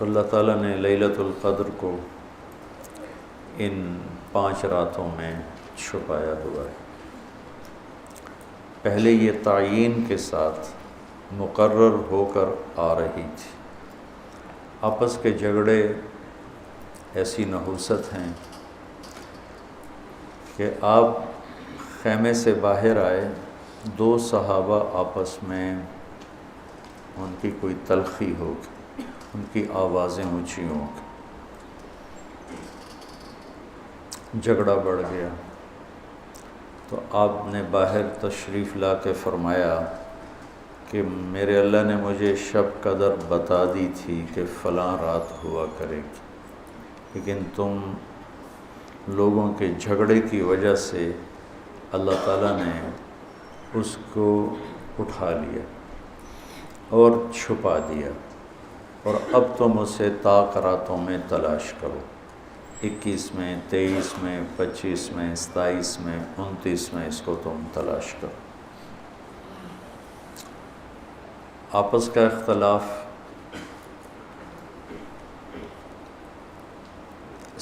اللہ تعالیٰ نے لیلۃ القدر کو ان 5 راتوں میں چھپایا ہوا ہے۔ پہلے یہ تعیین کے ساتھ مقرر ہو کر آ رہی تھی۔ آپس کے جھگڑے ایسی نحوست ہیں کہ آپ خیمے سے باہر آئے، 2 صحابہ آپس میں ان کی کوئی تلخی ہوگی، ان کی آوازیں اونچی ہوں گی، جھگڑا بڑھ گیا تو آپ نے باہر تشریف لا کے فرمایا کہ میرے اللہ نے مجھے شب قدر بتا دی تھی کہ فلاں رات ہوا کرے گی، لیکن تم لوگوں کے جھگڑے کی وجہ سے اللہ تعالیٰ نے اس کو اٹھا لیا اور چھپا دیا، اور اب تم اسے طاق راتوں میں تلاش کرو، 21 میں، 23 میں، 25 میں، 27 میں، 29 میں اس کو تم تلاش کرو۔ آپس کا اختلاف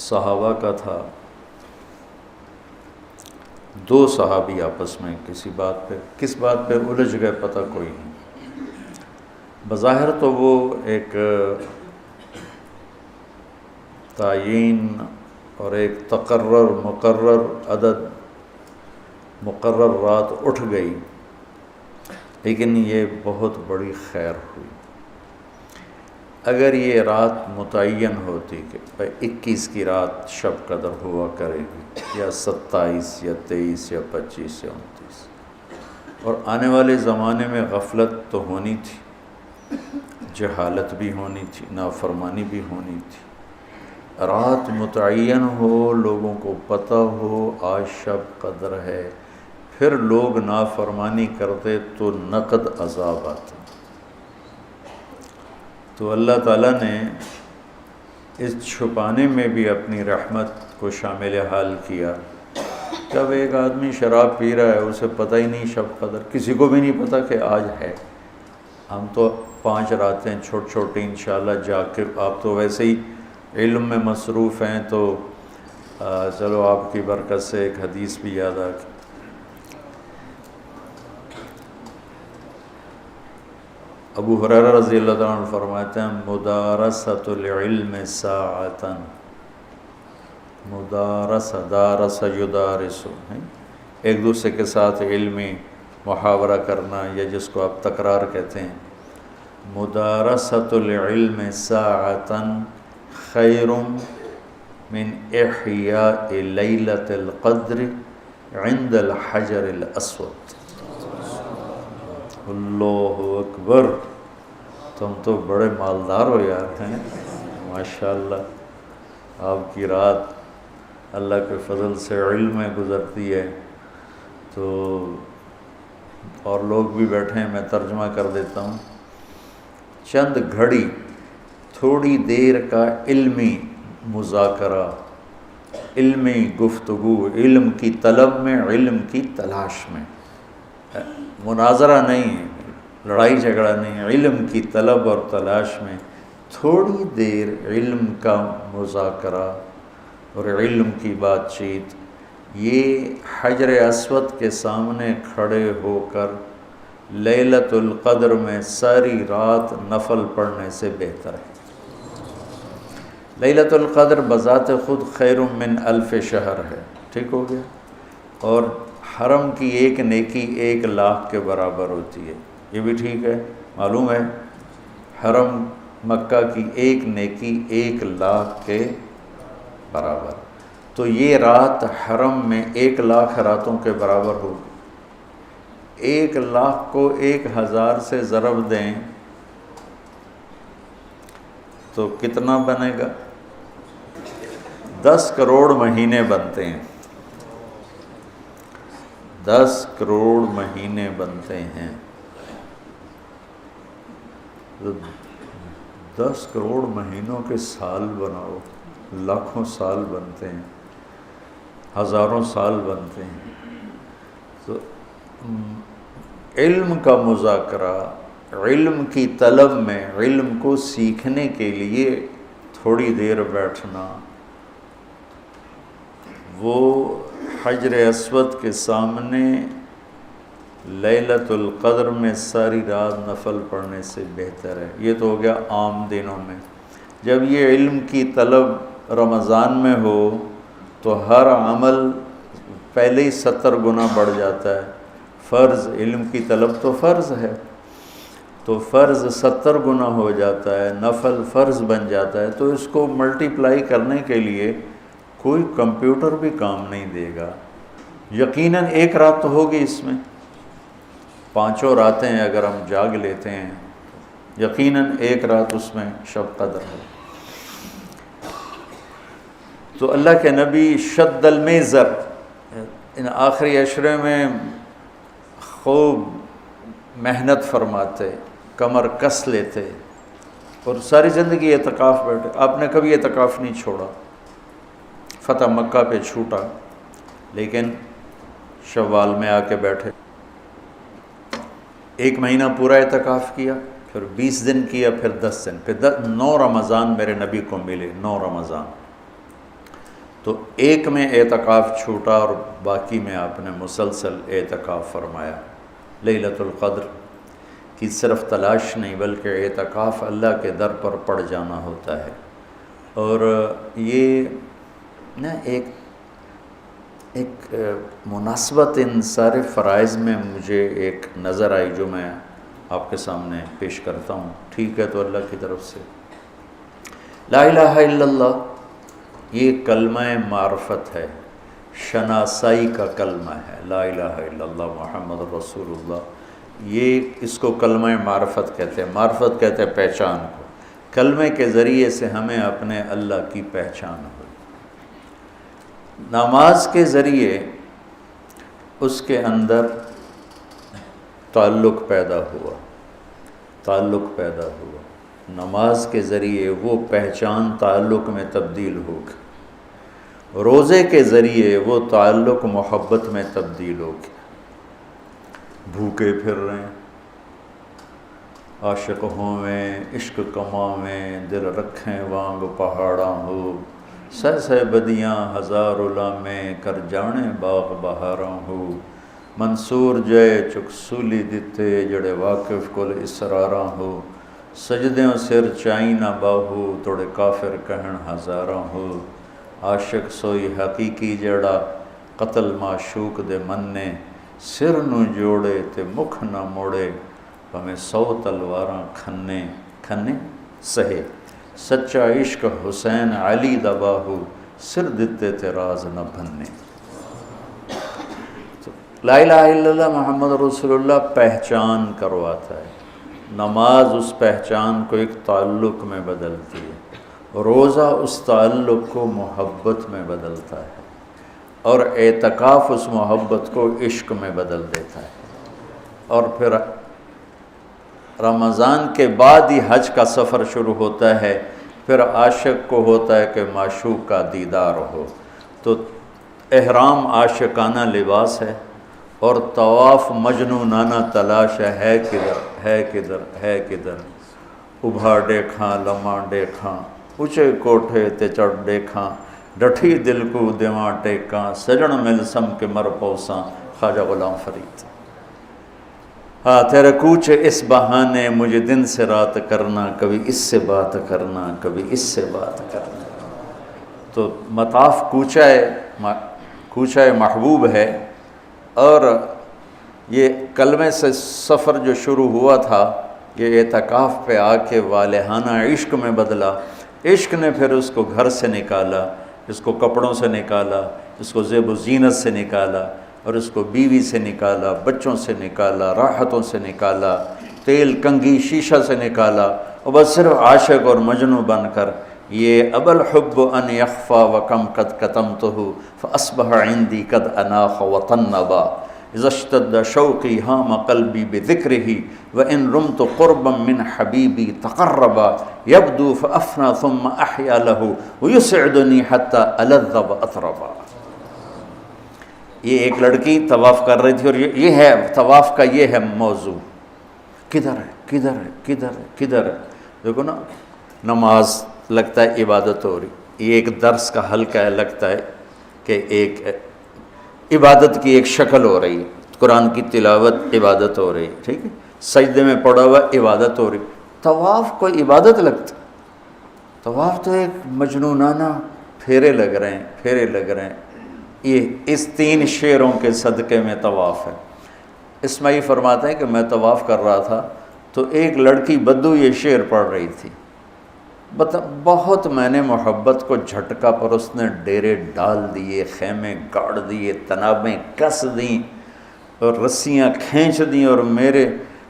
صحابہ کا تھا، 2 صحابی آپس میں کس بات پہ الجھ گئے پتہ کوئی نہیں۔ بظاہر تو وہ ایک تعیین اور ایک مقرر عدد، مقرر رات اٹھ گئی، لیکن یہ بہت بڑی خیر ہوئی۔ اگر یہ رات متعین ہوتی کہ 21 کی رات شب قدر ہوا کرے گی، یا 27 یا 23 یا 25 یا 29، اور آنے والے زمانے میں غفلت تو ہونی تھی، جہالت بھی ہونی تھی، نافرمانی بھی ہونی تھی، رات متعین ہو، لوگوں کو پتہ ہو آج شب قدر ہے، پھر لوگ نافرمانی کرتے تو نقد عذاب آتا۔ تو اللہ تعالیٰ نے اس چھپانے میں بھی اپنی رحمت کو شامل حال کیا۔ جب ایک آدمی شراب پی رہا ہے، اسے پتہ ہی نہیں شب قدر، کسی کو بھی نہیں پتہ کہ آج ہے۔ ہم تو 5 راتیں چھوٹی انشاءاللہ جا کے، آپ تو ویسے ہی علم میں مصروف ہیں، تو چلو آپ کی برکت سے ایک حدیث بھی یاد آ گئی۔ ابو ہریرہ رضی اللہ تعالیٰ عنہ فرماتے ہیں مدارست العلم ساعتاً، دارس یدارس، ایک دوسرے کے ساتھ علمی محاورہ کرنا، یا جس کو آپ تکرار کہتے ہیں، مدارست العلم ساعتاً خیر من احیاء لیلۃ القدر عند الحجر الاسود۔ اللہ اکبر، تم تو بڑے مالدار ہو یار، ہیں ماشاءاللہ۔ آپ کی رات اللہ کے فضل سے علم میں گزرتی ہے، تو اور لوگ بھی بیٹھے ہیں، میں ترجمہ کر دیتا ہوں۔ چند گھڑی، تھوڑی دیر کا علمی مذاکرہ، علمی گفتگو، علم کی طلب میں، علم کی تلاش میں، مناظرہ نہیں ہے، لڑائی جھگڑا نہیں ہے، علم کی طلب اور تلاش میں تھوڑی دیر علم کا مذاکرہ اور علم کی بات چیت، یہ حجر اسود کے سامنے کھڑے ہو کر لیلۃ القدر میں ساری رات نفل پڑھنے سے بہتر ہے۔ لیلۃ القدر بذات خود خیر من الف شہر ہے، ٹھیک ہو گیا، اور حرم کی ایک نیکی 1 لاکھ کے برابر ہوتی ہے، یہ بھی ٹھیک ہے، معلوم ہے، حرم مکہ کی ایک نیکی 1 لاکھ کے برابر، تو یہ رات حرم میں 1 لاکھ راتوں کے برابر ہوگی۔ 1 لاکھ کو 1000 سے ضرب دیں تو کتنا بنے گا؟ 10 کروڑ مہینے بنتے ہیں، 10 کروڑ مہینے بنتے ہیں، 10 کروڑ مہینوں کے سال بناؤ، لاکھوں سال بنتے ہیں، ہزاروں سال بنتے ہیں، تو علم کا مذاکرہ، علم کی طلب میں، علم کو سیکھنے کے لیے تھوڑی دیر بیٹھنا، وہ حجر اسود کے سامنے لیلۃ القدر میں ساری رات نفل پڑھنے سے بہتر ہے۔ یہ تو ہو گیا عام دنوں میں۔ جب یہ علم کی طلب رمضان میں ہو تو ہر عمل پہلے ہی 70 گنا بڑھ جاتا ہے۔ فرض، علم کی طلب تو فرض ہے، تو فرض 70 گنا ہو جاتا ہے، نفل فرض بن جاتا ہے، تو اس کو ملٹیپلائی کرنے کے لیے کوئی کمپیوٹر بھی کام نہیں دے گا۔ یقیناً ایک رات تو ہوگی اس میں، 5 راتیں اگر ہم جاگ لیتے ہیں، یقیناً ایک رات اس میں شب قدر ہے۔ تو اللہ کے نبی شد المیزر، ان آخری عشرے میں خوب محنت فرماتے، کمر کس لیتے، اور ساری زندگی اعتکاف بیٹھے۔ آپ نے کبھی اعتکاف نہیں چھوڑا، فتح مکہ پہ چھوٹا، لیکن شوال میں آ کے بیٹھے، 1 مہینہ پورا اعتکاف کیا، پھر 20 دن کیا، پھر 10 دن، پھر 9 رمضان میرے نبی کو ملے، 9 رمضان۔ تو ایک میں اعتکاف چھوٹا اور باقی میں آپ نے مسلسل اعتکاف فرمایا۔ لیلۃ القدر کی صرف تلاش نہیں بلکہ اعتکاف اللہ کے در پر پڑ جانا ہوتا ہے۔ اور یہ نا ایک مناسبت ان سارے فرائض میں مجھے ایک نظر آئی جو میں آپ کے سامنے پیش کرتا ہوں، ٹھیک ہے؟ تو اللہ کی طرف سے لا الہ الا اللہ، یہ کلمہ معرفت ہے، شناسائی کا کلمہ ہے، لا الہ الا اللہ محمد رسول اللہ۔ یہ اس کو کلمہ معرفت کہتے ہیں۔ معرفت کہتے ہیں پہچان کو۔ کلمے کے ذریعے سے ہمیں اپنے اللہ کی پہچان ہوئی۔ نماز کے ذریعے اس کے اندر تعلق پیدا ہوا، تعلق پیدا ہوا۔ نماز کے ذریعے وہ پہچان تعلق میں تبدیل ہو گئی۔ روزے کے ذریعے وہ تعلق محبت میں تبدیل ہو گیا۔ بھوکے پھر رہے ہیں، عاشق ہوویں عشق کماویں، دل رکھیں وانگ پہاڑاں ہو، سہ بدیاں ہزار علامیں، کر جانے باغ بہاراں ہو، منصور جے چک سولی دتے، جڑے واقف کل اسراراں ہو، سجدیوں سر چائی نہ باہو، توڑے کافر کہن ہزاراں ہو، عاشق سوئی حقیقی جڑا قتل معشوق دے مننے، سر نو جوڑے تے مکھ نہ موڑے، ہمیں 100 تلواراں کھنے کھنے سہے، سچا عشق حسین علی دا باہو، سر دتے تے راز نہ بھنے۔ لا الہ الا اللہ محمد رسول اللہ پہچان کرواتا ہے۔ نماز اس پہچان کو ایک تعلق میں بدلتی ہے، روزہ اس تعلق کو محبت میں بدلتا ہے، اور اعتکاف اس محبت کو عشق میں بدل دیتا ہے۔ اور پھر رمضان کے بعد ہی حج کا سفر شروع ہوتا ہے، پھر عاشق کو ہوتا ہے کہ معشوق کا دیدار ہو، تو احرام عاشقانہ لباس ہے، اور طواف مجنونانہ تلاش ہے کدھر ہے کدھر ہے کدھر، ابھا ڈیکھاں لمحہ ڈیکھاں، اونچے کوٹھے تے چڑھ ڈیکھاں، ڈٹھی دل کو دیواں ٹیکاں، سجن مل سم کے مر پوساں، خواجہ غلام فرید۔ ہاں تیرے کوچے اس بہانے، مجھے دن سے رات کرنا، کبھی اس سے بات کرنا، کبھی اس سے بات کرنا۔ تو مطاف کوچہ محبوب ہے، اور یہ کلمے سے سفر جو شروع ہوا تھا یہ اعتکاف پہ آ کے والہانہ عشق میں بدلا۔ عشق نے پھر اس کو گھر سے نکالا، اس کو کپڑوں سے نکالا، اس کو زیب و زینت سے نکالا، اور اس کو بیوی سے نکالا، بچوں سے نکالا، راحتوں سے نکالا، تیل کنگھی شیشہ سے نکالا، اور بس صرف عاشق اور مجنوں بن کر یہ اب الحب ان یخفا وکم قد کتمتہ فاصبح عندی قد اناخ وطنبا، اذا اشتد شوقی ہام قلبی بذکرہ وان رمت قربا من حبیبی تقربا، یبدو فافنا ثم احیا لہ ویسعدنی حتی الذ واطربا۔ یہ ایک لڑکی طواف کر رہی تھی، اور یہ ہے طواف کا، یہ ہے موضوع، کدھر ہے کدھر ہے کدھر ہے کدھر ہے. دیکھو نا، نماز لگتا ہے عبادت ہو رہی، یہ ایک درس کا حلقہ ہے، لگتا ہے کہ ایک عبادت کی ایک شکل ہو رہی ہے، قرآن کی تلاوت عبادت ہو رہی ہے، ٹھیک ہے، سجدے میں پڑا ہوا عبادت ہو رہی. طواف کوئی عبادت لگتا؟ طواف تو ایک مجنونانہ پھیرے لگ رہے ہیں، پھیرے لگ رہے ہیں. یہ اس 3 شعروں کے صدقے میں طواف ہے. اسماعیل فرماتے ہیں کہ میں طواف کر رہا تھا تو ایک لڑکی بدو یہ شعر پڑھ رہی تھی. بہت میں نے محبت کو جھٹکا، پر اس نے ڈیرے ڈال دیے، خیمے گاڑ دیے، تنابیں کس دیں اور رسیاں کھینچ دیں، اور میرے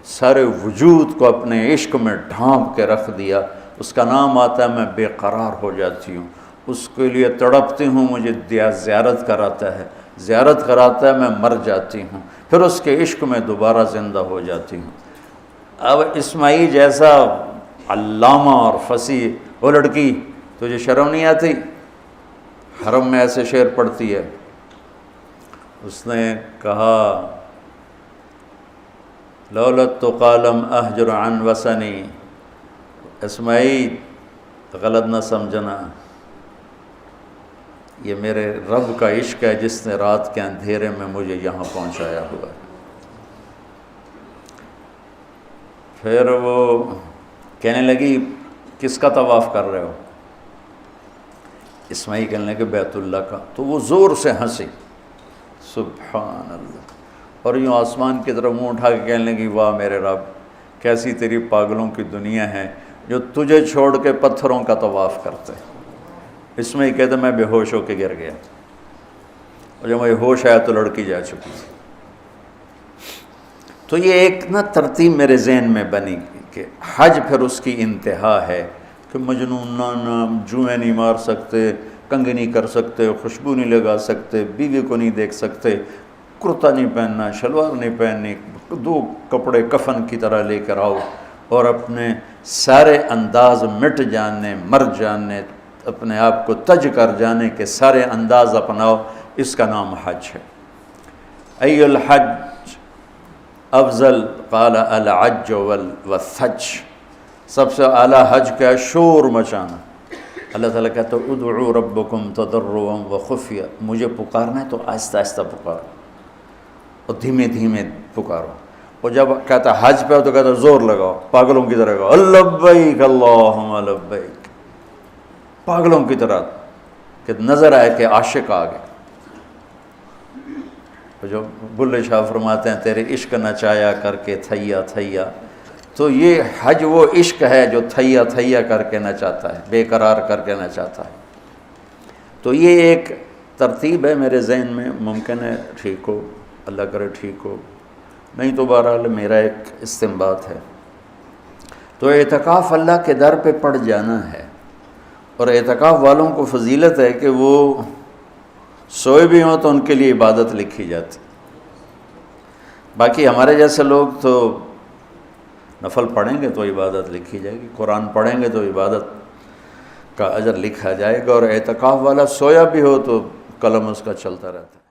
سارے وجود کو اپنے عشق میں ڈھانپ کے رکھ دیا. اس کا نام آتا ہے میں بے قرار ہو جاتی ہوں، اس کے لیے تڑپتی ہوں، مجھے زیارت کراتا ہے، زیارت کراتا ہے، میں مر جاتی ہوں، پھر اس کے عشق میں دوبارہ زندہ ہو جاتی ہوں. اب اسماعیل جیسا علامہ اور فصیح، وہ لڑکی تجھے شرم نہیں آتی؟ حرم میں ایسے شعر پڑھتی ہے. اس نے کہا لولت تو قالم احجر عن وسنی. اسماعیل غلط نہ سمجھنا، یہ میرے رب کا عشق ہے جس نے رات کے اندھیرے میں مجھے یہاں پہنچایا ہوا ہے. پھر وہ کہنے لگی کس کا طواف کر رہے ہو؟ اسماعیل کہنے لگے بیت اللہ کا. تو وہ زور سے ہنسی، سبحان اللہ، اور یوں آسمان کی طرف منہ اٹھا کے کہنے لگی واہ میرے رب، کیسی تیری پاگلوں کی دنیا ہے جو تجھے چھوڑ کے پتھروں کا طواف کرتے. اسماعیل کہتے میں بے ہوش ہو کے گر گیا، اور جب مجھے ہوش آیا تو لڑکی جا چکی تھی. تو یہ ایک نا ترتیب میرے ذہن میں بنی کہ حج پھر اس کی انتہا ہے کہ مجنونانہ، جوئیں نہیں مار سکتے، کنگھی نہیں کر سکتے، خوشبو نہیں لگا سکتے، بیوی کو نہیں دیکھ سکتے، کرتا نہیں پہننا، شلوار نہیں پہننی، 2 کپڑے کفن کی طرح لے کر آؤ، اور اپنے سارے انداز مٹ جانے، مر جانے، اپنے آپ کو تج کر جانے کے سارے انداز اپناؤ. اس کا نام حج ہے. ای الحج افضل قال العج والثج. سب سے اعلیٰ حج کیا ہے؟ شور مچانا. اللہ تعالیٰ کہتا ہے ادعوا ربکم تضرعا وخفیہ، مجھے پکارنا ہے تو آہستہ آہستہ پکارو اور دھیمے دھیمے پکارو. اور جب کہتا ہے حج پہ ہو تو کہتا ہے زور لگاؤ، پاگلوں کی طرح کہو لبیک اللہم لبیک، پاگلوں کی طرح، کہ نظر آئے کہ عاشق آ گئے. جو بلے شاہ فرماتے ہیں تیرے عشق نچایا کر کے تھیا تھیا، تو یہ حج وہ عشق ہے جو تھیا تھیا کر کے نچاتا ہے، بے قرار کر کے نچاتا ہے. تو یہ ایک ترتیب ہے میرے ذہن میں، ممکن ہے ٹھیک ہو، اللہ کرے ٹھیک ہو، نہیں تو بہرحال میرا ایک استنباط ہے. تو اعتکاف اللہ کے در پہ پڑ جانا ہے، اور اعتکاف والوں کو فضیلت ہے کہ وہ سوئے بھی ہوں تو ان کے لیے عبادت لکھی جاتی. باقی ہمارے جیسے لوگ تو نفل پڑھیں گے تو عبادت لکھی جائے گی، قرآن پڑھیں گے تو عبادت کا اجر لکھا جائے گا، اور اعتکاف والا سویا بھی ہو تو قلم اس کا چلتا رہتا ہے.